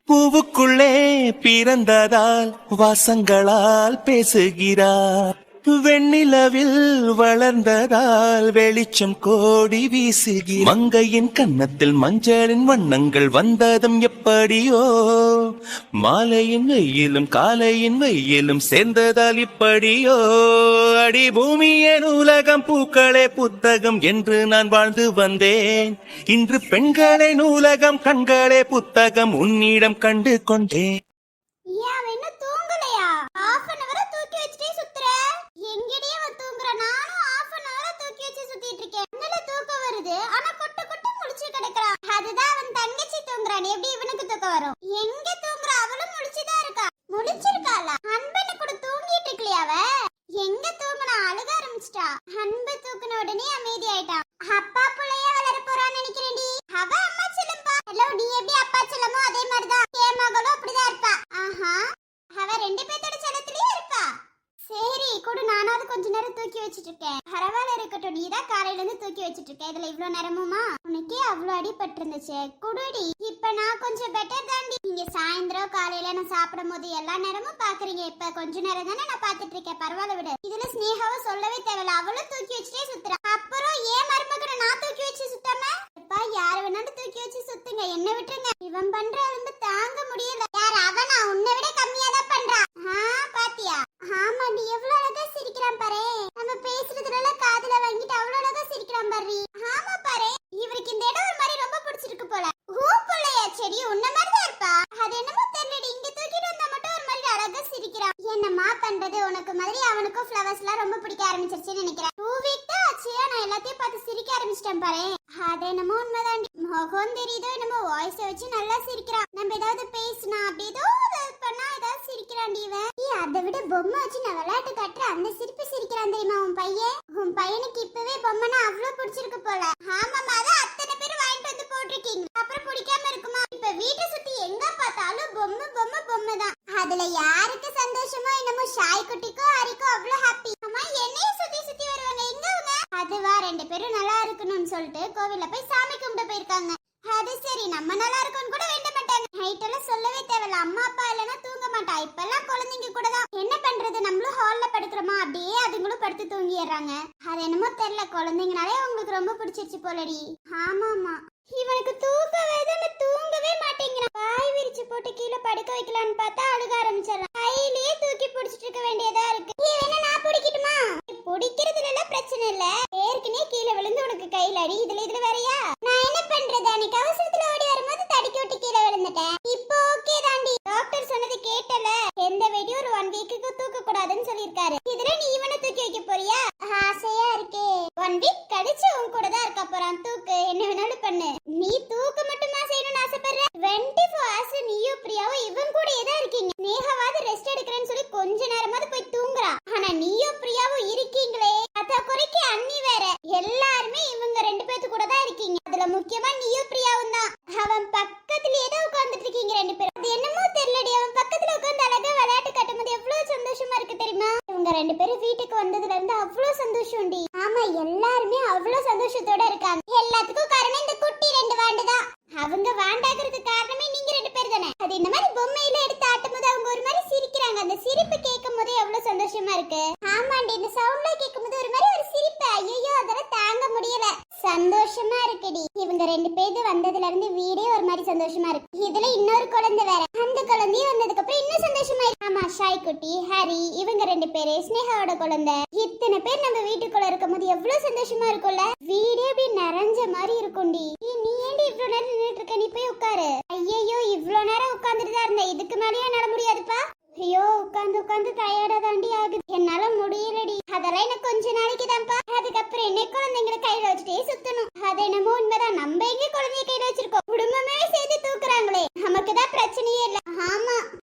பூவுக்குள்ளே பிறந்ததால் வாசங்களால் பேசுகிறார். வெண்ணிலவில் வளர்ந்ததால் வெளிச்சம் கோடி வீசுகிறார். மங்கையின் கன்னத்தில் மஞ்சளின் வண்ணங்கள் வந்ததும் எப்படியோ, மாலையின் வெயிலும் காலையின் வெயிலும் சேர்ந்ததால் இப்படியோ. அடி பூமியே நூலகம், பூக்களே புத்தகம் என்று நான் வாழ்ந்து வந்தேன். இன்று பெண்களே நூலகம், கண்களே புத்தகம் உன்னிடம் கண்டு கொண்டேன். அதுதான் அவன் தங்கச்சி தூங்குறான். எப்படி இவனுக்கு தூக்கம் வரும்? எங்க தூங்குறா? அவளும் முழிச்சுதான் இருக்கா. முழிச்சிருக்காளா? அன்பனை கூட தூங்கிட்டு இருக்கலையா? அவ எங்க தூங்குனா? அழுக ஆரம்பிச்சிட்டா. அன்பு தூக்குன உடனே அமைதி ஆயிட்டான். அப்பா புள்ளைய வளர போறான்னு நினைக்கிறேன்டி. அவ அம்மா செல்லம்பா. ஹலோ, நீ எப்படி அப்பா செல்லமோ அதே மாதிரிதான் என் மகளும் அப்படிதான் இருப்பா. ஆஹா, அவ ரெண்டு பேத்தோட செல்லத்திலேயே இருப்பா. சரி கூட, நானாவது கொஞ்ச நேரம் தூக்கி வச்சிட்டு இருக்கேன். பரவாயில்ல இருக்கட்டும், நீதான் காலையில இருந்து தூக்கி வச்சிட்டு இருக்க. இதுல இவ்வளவு நேரமுமா? உனக்கே அவ்வளவு அடிபட்டு இருந்துச்சு. குடுடி. இப்ப நான் கொஞ்சம் பெட்டர் தாண்டி. நீங்க சாயந்தரம் காலையில நான் சாப்பிடும் போது எல்லா நேரமும் பாக்குறீங்க. இப்ப கொஞ்ச நேரம் தானே நான் பாத்துட்டு இருக்கேன். பரவாயில்ல விடு. இதுல ஸ்னேகாவை சொல்லவே தேவையில்ல. அவளும் தூக்கி வச்சுட்டே சுத்துறா. அப்புறம் ஏன் மருமகனை நான் தூக்கி வச்சு சுத்தாம? எப்பா, யாரு வேணாலும் தூக்கி வச்சு சுத்துங்க, என்ன விட்டுருங்க. இவன் பண்ற அலும்பு தாங்க முடியல. யார் அவனா? உன்னை விட கம்மியா தான் பண்றா. பாத்தியா? ஆமாண்டி, எவ்வளவு அழகா சிரிக்கிறான் பாரு. நம்ம பேசுறதுல காதுல வாங்கிட்டு அவ்வளவு அழகா சிரிக்கிறான் பாரு. ஆமா பாரு, இவருக்கு இந்த இடம் ஒரு மாதிரி ரொம்ப பிடிச்சிருக்கு போல. பிள்ளையா? செடி உன்ன மாதிரி தான் இருப்பா. அது என்னமோ தெரியலடி, இங்க தூக்கிட்டு வந்தா மட்டும் ஒரு மாதிரி அழகா சிரிக்கிறான். என்னம்மா பண்றது? உனக்கு மாதிரி அவனுக்கும் ஃப்ளவர்ஸ் எல்லாம் ரொம்ப பிடிக்க ஆரம்பிச்சிருச்சுன்னு நினைக்கிறேன். 2 வீக் தான் ஆச்சு, நான் எல்லாத்தையும் பார்த்து சிரிக்க ஆரம்பிச்சிட்டேன் பாரு. அது என்னமோ உண்மைதாண்டி. முகம் தெரியுதோ என்னமோ, வாய்ஸ் வச்சு நல்லா சிரிக்கிறான். நம்ம ஏதாவது பேசினா அப்படி ஏதோ பண்ணா ஏதாவது சிரிக்கிறான்டி இவன். அதை விட பொம்மை வச்சு நான் விளையாட்டு காட்டுற அந்த சிரிப்பு சிரிக்கிறான் தெரியுமா உன் பையன்? உன் பையனுக்கு இப்பவே பொம்மைனா அவ்வளவு பிடிச்சிருக்கு போல. ஆமாமா, அதான் அத்தனை பேர் வாங்கிட்டு வந்து போட்டிருக்கீங்க, அப்புறம் பிடிக்காம இருக்குமா? இப்ப வீட்டை சுத்தி எங்க பார்த்தாலும் பொம்மை பொம்மை பொம்மை தான். அதுல யாருக்கு சந்தோஷமோ என்னமோ, ஷாய் குட்டிக்கோ ஹரிக்கோ அவ்வளவு ஹாப்பி. அம்மா, என்னைய சுத்தி சுத்தி வருவாங்க. எங்க அவங்க? அதுவா, 2 பேரும் நல்லா இருக்கணும்னு சொல்லிட்டு கோவில்ல போய் சாமி கும்பிட்டு போயிருக்காங்க. அது சரி, நம்ம நல்லா இருக்கோம்னு கூட வேண்ட மாட்டாங்க. நைட் எல்லாம் சொல்லவே தேவையில்ல. அம்மா அப்பா இல்லைன்னா தூங்க மாட்டா. இப்பெல்லாம் குழந்தைங்க கூட தான். என்ன பண்றது, நம்மளும் ஹால்ல படுக்கிறோமா, அப்படியே அதுங்களும் படுத்து தூங்கிடுறாங்க. அது என்னமோ தெரியல, குழந்தைங்கனாலே உங்களுக்கு ரொம்ப பிடிச்சிருச்சு போலடி. ஆமாமா, இவனுக்கு தூக்கவே தான், தூங்கவே மாட்டேங்கிறான். பாய் விரிச்சு போட்டு கீழே படுக்க வைக்கலான்னு பார்த்தா அழுக ஆரம்பிச்சிடறான். கையிலேயே தூக்கி பிடிச்சிட்டு இருக்க வேண்டியதா இருக்கு. நான் பிடிக்கட்டுமா? பிடிக்கிறதுல எல்லாம் பிரச்சனை இல்ல, ஏற்கனவே கீழே விழுந்து உனக்கு கையில அடி. இதுல வேறையா? நான் என்ன பண்றது, அன்னைக்கு அவசரத்துல ஓடி வரும்போது தடுக்கி விட்டு கீழே விழுந்துட்டேன். இப்போ ஓகே தாண்டி. டாக்டர் சொன்னது கேட்டல, எந்த வெடியும் ஒரு 1 வீக்குக்கு தூக்க கூடாதுன்னு சொல்லிருக்காரு. இதுல நீ இவனை தூக்கி வைக்க போறியா? ஆசையா இருக்கே. 1 வீக் கழிச்சு உன் கூட தான் இருக்க போறான். தூக்கு, என்ன வேணாலும் பண்ணு. நீ தூக்க மட்டுமா செய்யணும்னு ஆசைப்படுற? 24 hours நீயும் பிரியாவும் இவன் கூட தான் இருக்கீங்க. நேகாவாது ரெஸ்ட் எடுக்கிறேன்னு சொல்லி கொஞ்ச நேரமாவது போய் தூங்குறா. ஆனா நீயும் பிரியாவும் இருக்கீங்களே, அத குறைக்க அண்ணி வேற. எல்லாருமே இவங்க 2 பேத்து கூட தான் இருக்கீங்க. அதுல முக்கியமா நீயும் பிரியாவும் தான். அவன் பக்கத்துலயே தான் உட்கார்ந்துட்டு இருக்கீங்க 2 பேரும். அது என்னமோ தெரியலடி, அவன் பக்கத்துல உட்கார்ந்து அழகா விளையாட்டு காட்டும்போது எவ்வளவு சந்தோஷமா இருக்கு தெரியுமா? இவங்க 2 பேரும் வீட்டுக்கு வந்ததுல இருந்து அவ்வளவு சந்தோஷம்டி. ஆமா, எல்லாருமே அவ்வளவு சந்தோஷத்தோட இருக்காங்க. எல்லாத்துக்கும் காரணம் இந்த குட்டி 2 வாண்டு தான். அவங்க வாண்டாகிறதுக்கு காரணமே நீங்க 2 பேர் தானே. அது இந்த மாதிரி பொம்மையில எடுத்து ஆட்டும்போது அவங்க ஒரு மாதிரி சிரிக்கிறாங்க. அந்த சிரிப்பு கேட்கும் போதே எவ்வளவு சந்தோஷமா இருக்கு. ஆமாண்டி, இந்த சவுண்ட்ல கேட்கும்போது ஒரு மாதிரி ஒரு சிரிப்பு, ஐயோ அதெல்லாம் தாங்க முடியல. சந்தோஷமா இருக்குடி. இவங்க 2 பேர் வந்ததுல இருந்து வீடே ஒரு மாதிரி சந்தோஷமா இருக்கு. இதுல இன்னொரு குழந்தை வேற. அந்த குழந்தையும் வந்ததுக்கு அப்புறம் இன்னும் சந்தோஷமா இருக்கு. ஆமா, ஷாய் குட்டி, ஹரி, இவங்க 2 பேரு ஸ்னேகாவோட குழந்தை. இத்தனை பேர் நம்ம வீட்டுக்குள்ள இருக்கும் போது எவ்வளவு சந்தோஷமா இருக்கும்ல. வீடே அப்படி நிறைஞ்ச மாதிரி இருக்கும்டி. நீ ஏண்டி இவ்வளவு நேரம் நின்னுட்டு இருக்க? நீ போய் உட்காரு. ஐயோ, இவ்வளவு நேரம் உட்கார்ந்துட்டு தான் இருந்தேன். இதுக்கு மேலேயே என்னால முடியாதுப்பா. ஐயோ, உட்காந்து டயர்டா தாண்டி ஆகுது. என்னால முடியலடி. அதெல்லாம் எனக்கு கொஞ்ச நாளைக்கு தான்ப்பா. அதுக்கப்புறம் என்ன குழந்தைங்களை கையில வச்சுட்டே சுத்தணும். அது என்னமோ உண்மைதான். நம்ம எங்க குழந்தைய கையில வச்சிருக்கோம், குடும்பமே சேர்த்து தூக்குறாங்களே. நமக்குதான் பிரச்சனையே இல்ல. ஆமா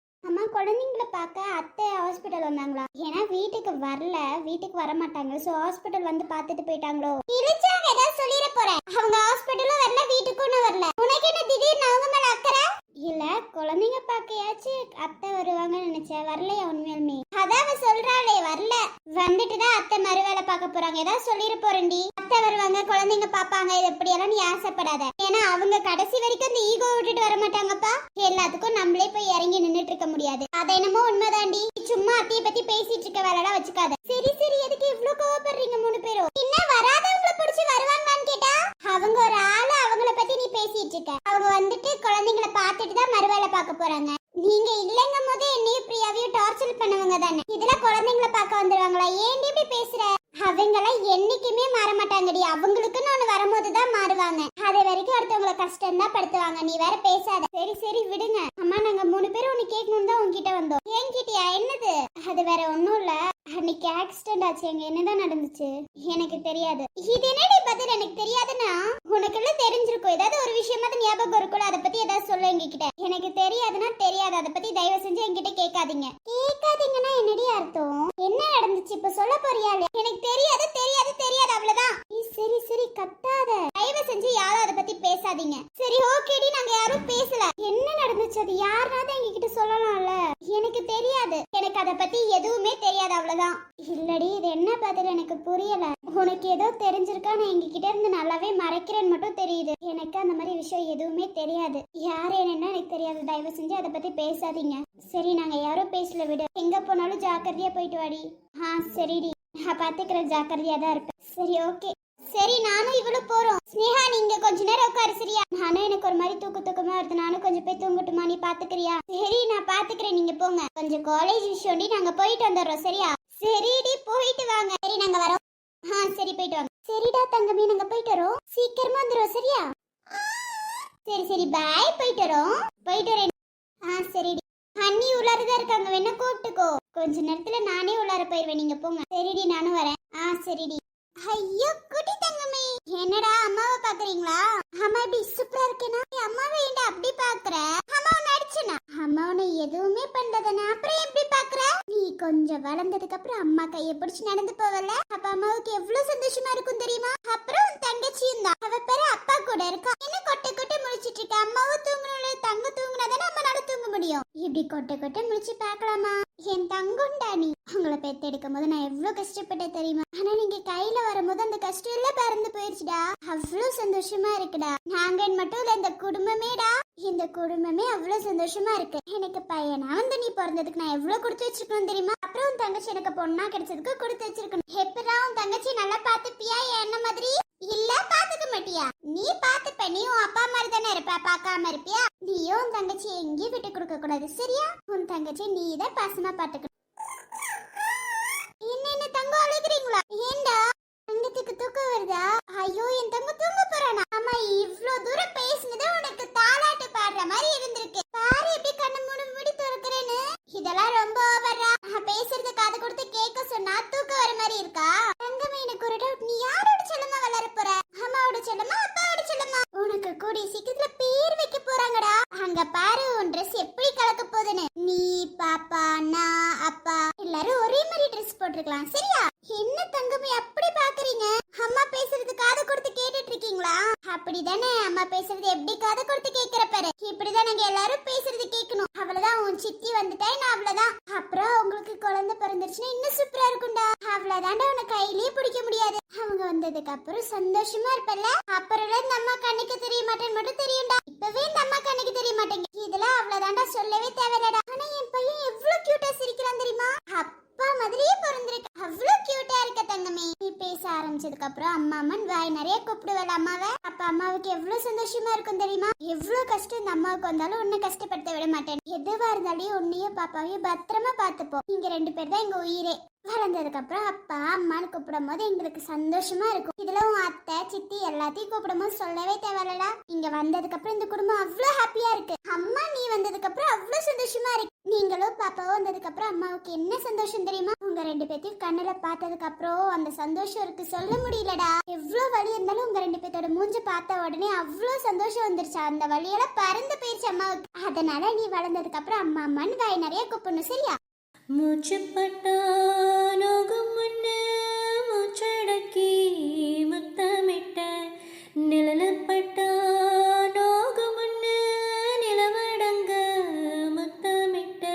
அம்மா, குழந்தைங்களை பார்க்க அத்தை ஹாஸ்பிட்டல் வந்தாங்களா? ஏன்னா வீட்டுக்கு வரல, வீட்டுக்கு வர மாட்டாங்க. சோ ஹாஸ்பிட்டல் வந்து பார்த்துட்டு போயிட்டாங்களோ. இழுச்சாங்க ஏதாவது சொல்லிட போறேன். அவங்க ஹாஸ்பிட்டலும் வரல, வீட்டுக்கும் வரல. உனக்கு என்ன திடீர்னு அவங்க மேல அக்கறை? இல்ல, குழந்தைங்க பார்க்கையாச்சு அத்தை வருவாங்கன்னு நினைச்சேன். வரலையா உண்மையாலுமே? அதான் அவ சொல்றாளே வரல. வந்துட்டு தான் அத்தை மறுவேளை பார்க்க போறாங்க. ஏதாவது சொல்லிட போறேன்டி. அத்தை வருவாங்க, குழந்தைங்க பாப்பாங்க, இது எப்படியெல்லாம் நீ ஆசைப்படாத. ஏன்னா அவங்க கடைசி வரைக்கும் இந்த ஈகோ விட்டுட்டு வர மாட்டாங்கப்பா. எல்லாத்துக்கும் நம்மளே போய் இறங்கி நின்னுட்டு இருக்க முடியாது. அது என்னமோ உண்மைதாண்டி. சும்மா அத்தைய பத்தி பேசிட்டு இருக்க வேலைலாம் வச்சுக்காத. சரி சரி, எதுக்கு இவ்ளோ கோவப்படுறீங்க மூணு பேரும்? என்ன வராதவங்கள புடிச்சு வருவாங்கன்னு கேட்டா அவங்க ஒரு ஆளு, அவங்கள பத்தி நீ பேசிட்டு இருக்க. அவங்க வந்துட்டு குழந்தைங்கள பார்த்துட்டு தான் மறுவேளை பார்க்க போறாங்க. நீங்க இல்லங்கும் போது என்னையும் பிரியாவையும் டார்ச்சர் பண்ணுவாங்க தானே. இதுல குழந்தைங்கள பார்க்க வந்துருவாங்களா? ஏன் இப்படி பேசுற? அவங்களாம் என்னைக்குமே மாற மாட்டாங்கடி. அவங்களுக்குன்னு ஒண்ணு வரும்போது தான் மாறுவாங்க. அது வரைக்கும் அடுத்தவங்களை கஷ்டம் தான் படுத்துவாங்க. நீ வேற பேசாத. சரி சரி விடுங்க. அம்மா நாங்க மூணு பேரும் உன்னை கேட்கணும் தான் உங்ககிட்ட வந்தோம். ஏன் கேட்டியா? என்னது? அது வேற ஒண்ணும் இல்ல. அன்னைக்கு ஆக்சிடென்ட் ஆச்சு. எங்க என்னதான் நடந்துச்சு எனக்கு தெரியாது. இது என்னடி பதில் எனக்கு தெரியாதுன்னா? உனக்கெல்லாம் தெரிஞ்சிருக்கும். ஏதாவது ஒரு விஷயமாவது ஞாபகம் இருக்கும்ல, அதை பத்தி ஏதாவது சொல்ல எங்ககிட்ட. எனக்கு தெரியாதுன்னா தெரியாது. அதை பத்தி தயவு செஞ்சு என்கிட்ட கேட்காதீங்க. கேட்காதீங்கன்னா என்னடி அர்த்தம்? என்ன நடந்துச்சு இப்ப சொல்ல போறியா? எனக்கு தெரியாது தெரியாது தெரியாது, அவ்வளவுதான். சரி சரி கத்தாத. தயவு செஞ்சு யாரும் அதை பத்தி பேசாதீங்க. சரி ஓகேடி, நாங்க யாரும் பேசல. என்ன நடந்துச்சு அது யாருனாவது எங்ககிட்ட சொல்லலாம்ல. எனக்கு தெரியாது. எனக்கு அதை பத்தி எதுவுமே தெரியாது, அவ்வளவுதான். இல்லடி இது என்ன பதில் எனக்கு புரியல. உனக்கு ஏதோ தெரிஞ்சிருக்கா? நான் எங்ககிட்ட இருந்து நல்லாவே மறைக்கிறேன்னு மட்டும் தெரியுது. எனக்கு அந்த மாதிரி விஷயம் எதுவுமே தெரியாது. யாரு என்னன்னா எனக்கு தெரியாது. தயவு செஞ்சு அதை பத்தி பேசாதீங்க. சரி நாங்க யாரும் பேசல, விடு. எங்க போனாலும் ஜாக்கிரதையா போயிட்டு வாடி. சரிடி, நான் பாத்துக்கிறேன். ஜாக்கிரதையா தான் இருப்பேன். சரி ஓகே. சரி நானும் இவ்வளவு போறோம். ஸ்னேகா நீங்க கொஞ்ச நேரம் உட்காரு சரியா? நானும் எனக்கு ஒரு மாதிரி தூக்கமா வருது. நானும் கொஞ்சம் போய் தூங்கட்டுமா? நீ பாத்துக்கிறியா? சரி நான் பாத்துக்கிறேன், நீங்க போங்க. கொஞ்சம் காலேஜ் விஷயம்டி, நாங்க போயிட்டு வந்துடுறோம் சரியா? சரிடி போயிட்டு வாங்க. சரி நாங்க வரோம். சரி போயிட்டு வாங்க. சரிடா தங்கமே, நாங்க போயிட்டு வரோம். சீக்கிரமா வந்துடுறோம் சரியா? சரி சரி பாய், போயிட்டு வரோம். போயிட்டு வரேன். சரிடி. அண்ணி உள்ளாரதான் இருக்காங்க, வேணா கூப்பிட்டுக்கோ. கொஞ்ச நேரத்துல நானே உள்ளார போயிருவேன், நீங்க போங்க. சரிடி நானும் வரேன். சரிடி. ஐயோ குட்டி தங்கமே, என்னடா அம்மாவை பாக்குறீங்களா? அம்மா இப்படி சூப்பரா இருக்கேனா? அம்மாவை ஏன்டா அப்படி பாக்குற? அம்மா உன்னை அடிச்சனா? அம்மா உன்னை எதுவுமே பண்ணதனா? அப்புறம் எப்படி பாக்குற? நீ கொஞ்சம் வளர்ந்ததுக்கு அப்புறம் அம்மா கையை பிடிச்சு நடந்து போவல, அப்ப அம்மாவுக்கு எவ்வளவு சந்தோஷமா இருக்கும் தெரியுமா? அப்புறம் உன் தங்கச்சியும் தான், அவ பேரு அப்பா கூட இருக்கா. என்ன கொட்டை கொட்டை முழிச்சிட்டு இருக்க? அம்மாவும் தூங்கணும்ல, தங்க தூங்குனாதானே அம்மானால தூங்க முடியும். இப்படி கொட்டை கொட்டை முழிச்சு பாக்கலாமா? என் தங்கம்டா நீ. உங்களை பெத்தெடுக்கும் போது நான் எவ்வளவு கஷ்டப்பட்டேன் தெரியுமா? ஆனா நீங்க கையில வரும்போது அந்த கஷ்டம் எல்லாம் பறந்து போயிருச்சுடா. அவ்வளவு சந்தோஷமா இருக்குடா. நாங்க மட்டும் இல்ல, இந்த குடும்பமேடா. இந்த குடும்பமே அவ்வளவு சந்தோஷமா இருக்கு. எனக்கு பையனா வந்து நீ பிறந்ததுக்கு நான் எவ்வளவு கொடுத்து வச்சிருக்கணும் தெரியுமா? அப்புறம் உன் தங்கச்சி எனக்கு பொண்ணா கிடைச்சதுக்கு கொடுத்து வச்சிருக்கணும். எப்படா உன் தங்கச்சி நல்லா பாத்துப்பியா? என்ன மாதிரி இல்ல பாத்துக்க மாட்டியா? நீ பாத்துப்ப. நீ உன் அப்பா மாதிரி தானே இருப்ப, பாக்காம இருப்பியா? நீயும் உன் தங்கச்சி எங்கேயும் விட்டு கொடுக்க கூடாது சரியா? உன் தங்கச்சி நீ தான் பாசமா பாத்துக்கணும். என்ன தங்கம் அழுகிறீங்களா? ஏண்டா தங்கத்துக்கு தூக்கம் வருதா? ஐயோ என் தங்க தூங்க போறானா? ஆமா, இவ்ளோ தூரம் பேசினது உனக்கு தாலாட்டு பாடுற மாதிரி இருந்திருக்கு. பாரு எப்படி கண்ணு மூடி மூடி திறக்கிறேன்னு. இதெல்லாம் ரொம்ப ஓவரா. பேசுறது காது கொடுத்து கேட்க சொன்னா தூக்கம் வர மாதிரி இருக்கா? தங்கமே எனக்கு ஒரு டவுட். நீ யாரோட செல்லமா வளர போற? அம்மாவோட செல்லமா அப்பாவோட செல்லமா? உனக்கு கூடிய சீக்கிரத்துல பேர் வைக்க போறாங்கடா. அங்க பாரு உன் ட்ரெஸ் எப்படி கலக்க போகுதுன்னு. நீ பாப்பா நான் அப்பா எல்லாரும் ஒரே மாதிரி ட்ரெஸ் போட்டுருக்கலாம் சரியா? என்ன தங்கமே அப்படி பாக்குறீங்க? அம்மா பேசுறது காது கொடுத்து கேட்டுட்டு இருக்கீங்களா? அப்படிதானே, அம்மா பேசுறது எப்படி காது கொடுத்து கேக்குற பாரு. இப்படிதான் நாங்க எல்லாரும் பேசுறது கேட்கணும். அவ்வளவுதான். உன் சித்தி வந்துட்டா நான் அவ்வளவுதான். அப்புறம் உங்களுக்கு குழந்தை பிறந்துருச்சுன்னா இன்னும் சூப்பரா இருக்கும்டா. அவ்வளவுதான்டா, உன கையிலேயே பிடிக்க முடியாது. அவங்க வந்ததுக்கு அப்புறம் சந்தோஷமா இருப்பல்ல. அப்புறம் இந்த அம்மா கண்ணுக்கு தெரிய மாட்டேன்னு மட்டும் தெரியும்டா. இப்பவே இந்த அம்மா கண்ணுக்கு தெரிய மாட்டேங்க. இதெல்லாம் அவ்வளவுதான்டா, சொல்லவே தேவையில்லடா. ஆனா என் பையன் எவ்வளவு கியூட்டா சிரிக்கிறான் தெரியுமா? அப்பா மாதிரியே பிறந்திருக்கு. அவ்வளவு கியூட்டா இருக்க தங்கமே. நீ பேச ஆரம்பிச்சதுக்கு அப்புறம் அம்மா அம்மன் வாய் நிறைய கூப்பிடுவல அம்மாவை. அப்ப அம்மாவுக்கு எவ்வளவு சந்தோஷமா இருக்கும் தெரியுமா? எவ்வளவு கஷ்டம் இந்த அம்மாவுக்கு வந்தாலும் உன்னை கஷ்டப்படுத்த விட மாட்டேன். எதுவா இருந்தாலும் உன்னையும் பாப்பாவையும் பத்திரமா பாத்துப்போம். நீங்க 2 பேர் தான் எங்க உயிரே. வளர்ந்ததுக்கு அப்புறம் அப்பா அம்மான்னு கூப்பிடும் போது எங்களுக்கு சந்தோஷமா இருக்கும். இதுல உன் அத்தை சித்தி எல்லாத்தையும் கூப்பிடும் போது சொல்லவே தேவையில்லடா. இங்க வந்ததுக்கு அப்புறம் இந்த குடும்பம் அவ்வளவு ஹாப்பியா இருக்கு. அம்மா நீ வந்ததுக்கு அப்புறம் அவ்வளவு சந்தோஷமா இருக்கு. நீங்களும் பாப்பாவும் வந்ததுக்கு அப்புறம் அம்மாவுக்கு என்ன சந்தோஷம் தெரியுமா? உங்க 2 பேத்தையும் கண்ணுல பார்த்ததுக்கு அப்புறம் அந்த சந்தோஷம் இருக்கு சொல்ல முடியலடா. எவ்வளவு வலி இருந்தாலும் உங்க 2 பேத்தோட மூஞ்ச பார்த்த உடனே அவ்வளவு சந்தோஷம் வந்துருச்சு. அந்த வலியெல்லாம் பறந்து போயிருச்சு அம்மாவுக்கு. அதனால நீ வளர்ந்ததுக்கு அப்புறம் அம்மா அம்மான்னு வாய் நிறைய கூப்பிடணும் சரியா? மூச்சுப்பட்டா நோகும் முன்னு மூச்சடக்கி முத்தமிட்ட நிழலப்பட்டா நோகும் முன்னு நிலவடங்க முத்தமிட்ட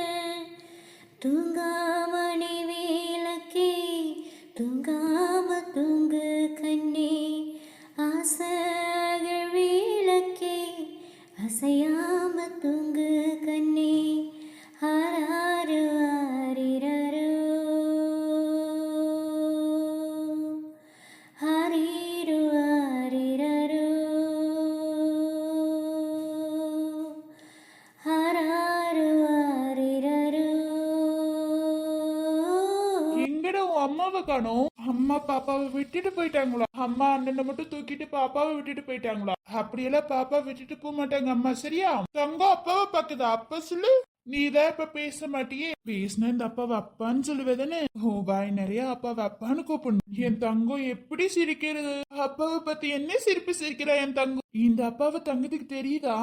தூங்காம அம்மாவை காணோம். அம்மா பாப்பாவை விட்டுட்டு போயிட்டாங்களா? அம்மா அண்ணனை மட்டும் தூக்கிட்டு பாப்பாவை விட்டுட்டு போயிட்டாங்களா? அப்படியெல்லாம் பாப்பா விட்டுட்டு போக மாட்டாங்க அம்மா. சரியா? தங்கம் அப்பாவை பாக்குதா? அப்பா சொல்லு. நீதான் இப்ப பேச மாட்டியே. பேசின இந்த அப்பாவை அப்பான்னு சொல்லுவேதானே? ஓ வாய் நிறைய அப்பாவை அப்பான்னு கூப்பிடணும். என் தங்கம் எப்படி சிரிக்கிறது? அப்பாவை பத்தி என்ன சிரிப்பு சிரிக்கிறா என் தங்கம்? இந்த அப்பாவை தங்கத்துக்கு தெரியுதா?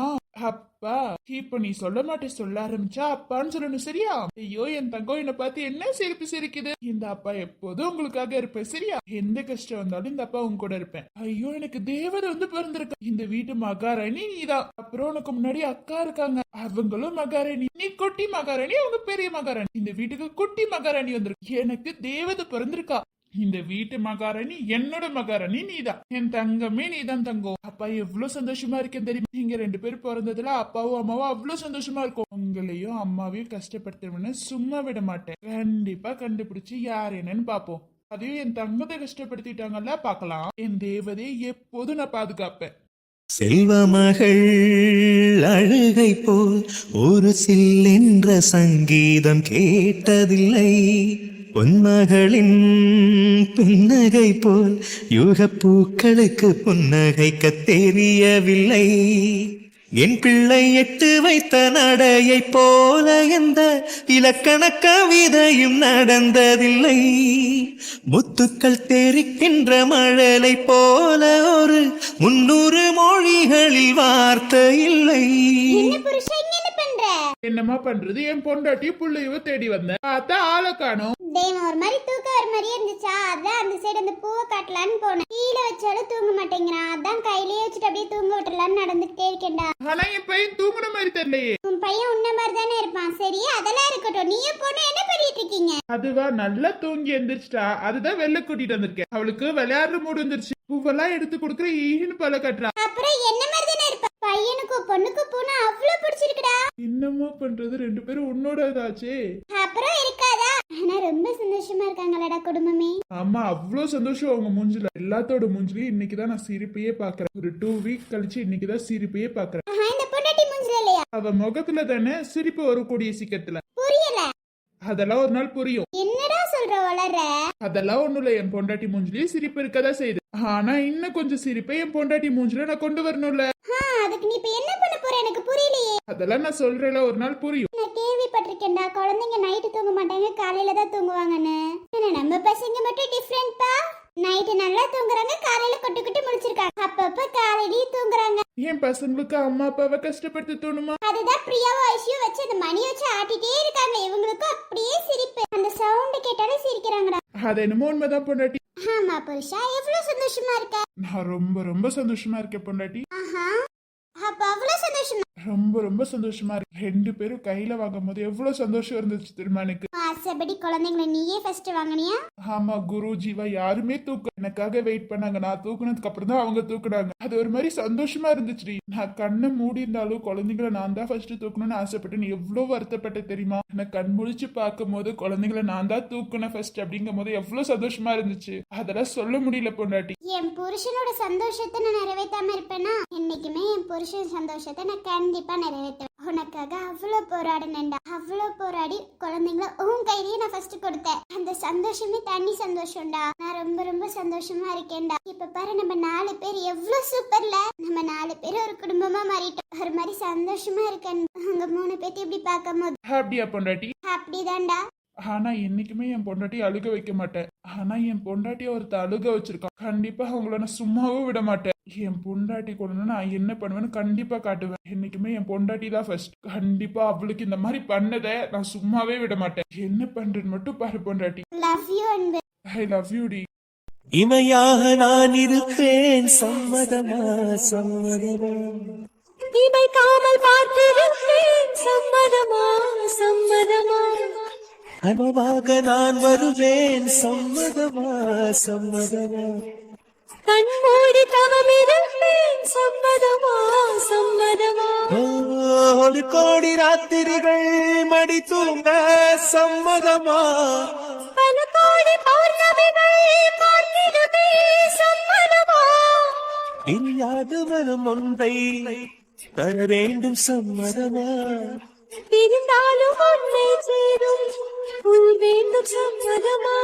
அப்பா இப்ப நீ சொல்ல மாட்டே, சொல்ல ஆரம்பிச்சா அப்பான்னு சொல்லணும். சரியா? ஐயோ என் தங்கம் என்ன பார்த்து என்ன சிரிப்பு சிரிக்குது. இந்த அப்பா எப்போதும் உங்களுக்காக இருப்பேன். சரியா? எந்த கஷ்டம் வந்தாலும் இந்த அப்பா உங்க கூட இருப்பேன். ஐயோ எனக்கு தேவதை வந்து பிறந்திருக்க. இந்த வீட்டு மகாராணி நீதான். அப்புறம் உனக்கு முன்னாடி அக்கா இருக்காங்க, அவங்களும் மகாராணி. நீ குட்டி மகாராணி, அவங்க பெரிய மகாராணி. இந்த வீட்டுக்கு குட்டி மகாராணி வந்திருக்கு. எனக்கு தேவதை பிறந்திருக்கா. இந்த வீட்டு மகாராணி என்னோட மகாராணி நீதான். என் தங்கமே நீதான் தங்கம். அப்பா எவ்வளவு சந்தோஷமா இருக்கேன் தெரியுமா? நீங்க 2 பேரும் பிறந்ததுல அப்பாவும் அம்மாவும் அவ்வளவு சந்தோஷமா இருக்கும். உங்களையும் அம்மாவையும் கஷ்டப்படுத்துவேன்னு சும்மா விட மாட்டேன். கண்டிப்பா கண்டுபிடிச்சு யார் என்னன்னு பாப்போம். அதையும் என் தங்கத்தை கஷ்டப்படுத்திட்டாங்கல்ல, பாக்கலாம். என் தேவதையை எப்போதும் நான் பாதுகாப்பேன். செல்வமகள் அழுகை போல் ஒரு சில்லென்ற சங்கீதம் கேட்டதில்லை. பொன்மகளின் புன்னகை போல் யுகப்பூக்களுக்கு புன்னகைக்க தெரியவில்லை. என் பிள்ளை எட்டு வைத்த நடையை போல எந்த இலக்கண கவிதையும் நடந்ததில்லை. முத்துக்கள் தெரிக்கின்ற மழலை போல ஒரு 300 மொழிகளில் வார்த்தை இல்லை. என்னமா பண்றது? என் பொண்டாட்டி புள்ளையவ தேடி வந்தேன், பார்த்தா ஆளை காணோம். ஒரு மாதிரி தூக்கம் வர மாதிரியே இருந்துச்சா, அதான் அந்த சைடு அந்த பூவை காட்டலான்னு போனேன். கீழே வச்சாலும் தூங்க மாட்டேங்கிறான், அதான் கையிலேயே வச்சுட்டு அப்படியே தூங்க விட்டுலான்னு நடந்துகிட்டே இருக்கேன்டா. ஆனா என் பையன் தூங்குன மாதிரி தெரியலையே. உன் பையன் உன்ன மாதிரி தானே இருப்பான். சரி அதெல்லாம் இருக்கட்டும், நீயும் பொண்ணு என்ன பண்ணிட்டு இருக்கீங்க? அதுவா நல்லா தூங்கி எந்திரிச்சிட்டா, அதுதான் வெளில கூட்டிட்டு வந்திருக்கேன். அவளுக்கு விளையாடுற மூடு வந்துருச்சு. பூவெல்லாம் எடுத்து கொடுக்குற ஈன்னு பல கட்டுறா. அப்புறம் என்ன மாதிரி தானே இருப்பா. பையனுக்கும் பொண்ணுக்கும் பூனா அவ்வளவு பிடிச்சிருக்குடா. என்னமோ பண்றது, 2 பேரும் உன்னோட இதாச்சே. அப்புறம் இருக்காதா? ஆனா ரொம்ப சந்தோஷமா இருக்காங்களடா குடும்பமே. ஆமா, அவ்வளவு சந்தோஷம் அவங்க மூஞ்சில. எல்லாத்தோட மூஞ்சிலையும் இன்னைக்குதான் நான் சிரிப்பையே பாக்குறேன். ஒரு 2 வீக் கழிச்சு இன்னைக்குதான் சிரிப்பையே பாக்குறேன். இந்த பொண்டாட்டி மூஞ்சில இல்லையா? அவ முகத்துல தானே சிரிப்பு வரக்கூடிய சீக்கிரத்துல. புரியல. அதெல்லாம் ஒரு நாள் புரியும். என்னடா சொல்ற வளர? அதெல்லாம் ஒண்ணும் இல்ல. என் பொண்டாட்டி மூஞ்சிலேயே சிரிப்பு இருக்கதா செய்யுது. ஆனா இன்னும் கொஞ்சம் சிரிப்பை என் பொண்டாட்டி மூஞ்சில நான் கொண்டு வரணும்ல. அதுக்கு நீ இப்ப என்ன பண்ண போற எனக்கு புரியலையே. அதெல்லாம் நான் சொல்றேன்ல, ஒரு நாள் புரியும். நான் கேள்விப்பட்டிருக்கேன்டா, குழந்தைங்க நைட்டு தூங்க மாட்டாங்க, காலையில தான் தூங்குவாங்கன்னு. ஆனா நம்ம பசங்க மட்டும் டிஃபரெண்ட்பா. நைட்டு நல்லா தூங்குறாங்க, காலையில கொட்டு கொட்டு முடிச்சிருக்காங்க. அப்பப்ப காலையிலயும் தூங்குறாங்க. என் பசங்களுக்கு அம்மா அப்பாவை கஷ்டப்படுத்த தோணுமா? அதுதான் பிரியாவும் ஐஷியும் வச்சு அந்த மணி வச்சு ஆட்டிட்டே இருக்காங்க. இவங்களுக்கும் அப்படியே சிரிப்பு. அந்த சவுண்ட் கேட்டாலே சிரிக்கிறாங்கடா. அது என்னமோ உண்மைதான் பொண்டாட்டி. ஆமா புருஷா, எவ்வளவு சந்தோஷமா இருக்க? நான் ரொம்ப ரொம்ப சந்தோஷமா இருக்கேன் பொண்டாட்டி. ஆஹா, அப்ப அவ்வளவு சந்தோஷமா? ரொம்ப ரொம்ப சந்தோஷமா இருக்கு. 2 பேரும் கையில வாங்கும் போது எவ்வளவு சந்தோஷம் இருந்துச்சு தெரியுமா எனக்கு? ஆசைப்படி குழந்தைங்களை நீயே ஃபர்ஸ்ட் வாங்கினியா? ஆமா, குரு ஜீவா யாருமே தூக்க எனக்காக வெயிட் பண்ணாங்க. நான் தூக்குனதுக்கு அப்புறம் தான் அவங்க தூக்குனாங்க. அது ஒரு மாதிரி சந்தோஷமா இருந்துச்சு. நான் கண்ணை மூடி இருந்தாலும் குழந்தைங்களை நான் தான் ஃபர்ஸ்ட் தூக்கணும்னு ஆசைப்பட்டு நீ எவ்வளவு வருத்தப்பட்ட தெரியுமா? எனக்கு கண் முழிச்சு பார்க்கும் போது குழந்தைங்களை நான் தான் தூக்குன ஃபர்ஸ்ட் அப்படிங்கும் போது எவ்வளவு சந்தோஷமா இருந்துச்சு. அதெல்லாம் சொல்ல முடியல பொண்டாட்டி. என் புருஷனோட சந்தோஷத்தை நான் நிறைவேற்றாம இருப்பேனா? என்னைக்குமே என் புருஷன் சந்தோஷத்தை நான் கண்டிப்பா நிறைவேற்றுவேன். உனக்காக அவ்வளவு போராடினேன்டா. அவ்வளவு போராடி குழந்தைங்கள உன் கையிலேயே நான் ஃபர்ஸ்ட் கொடுத்தேன். அந்த சந்தோஷமே தனி சந்தோஷம்டா. நான் ரொம்ப ரொம்ப சந்தோஷமா இருக்கேன்டா. இப்ப பாரு, நம்ம 4 பேர் எவ்வளவு சூப்பர்ல. நம்ம 4 பேர் ஒரு குடும்பமா மாறிட்டோம். ஒரு மாதிரி சந்தோஷமா இருக்கேன். உங்க 3 பேத்தி இப்படி பார்க்கும் போது. அப்படியா பொண்டாட்டி? அப்படிதான்டா. ஆனா என்னைக்குமே என் பொண்டாட்டி அழுக வைக்க மாட்டேன். ஆனா என் பொண்டாட்டிய ஒருத்த அழுக வச்சிருக்கான். கண்டிப்பா அவங்கள நான் சும்மாவும் விட மாட்டேன். என் பொண்டாட்டி கொண்டு நான் என்ன பண்ணுவேன்னு கண்டிப்பா காட்டுவேன். என்னைக்குமே என் பொண்டாட்டி தான் ஃபர்ஸ்ட். கண்டிப்பா அவளுக்கு இந்த மாதிரி பண்ணத நான் சும்மாவே விட மாட்டேன். என்ன பண்றேன்னு மட்டும் பாரு பொண்டாட்டி. லவ் யூ அன்பு. ஐ லவ் யூ டி. இமையாக நான் இருப்பேன், சம்மதமா சம்மதமா. இமைக்காமல் பார்த்திருப்பேன், சம்மதமா சம்மதமா. கனவாக நான் வருவேன், சம்மதமா சம்மதமா. கண்மூடி தவமிருப்பேன், சம்மதமா சம்மதமா. ஒரு கோடி ராத்திரிகள் மடி தூங்க சம்மதமா. பல கோடி பௌர்ணமிகள் பார்த்திடுமே, சம்மதமா. பிரியாது வரும் ஒன்றை தர வேண்டும், சம்மதமா. பிரிந்தாலும் ஒன்றை சேரும் உள் வேண்டும், சம்மதமா.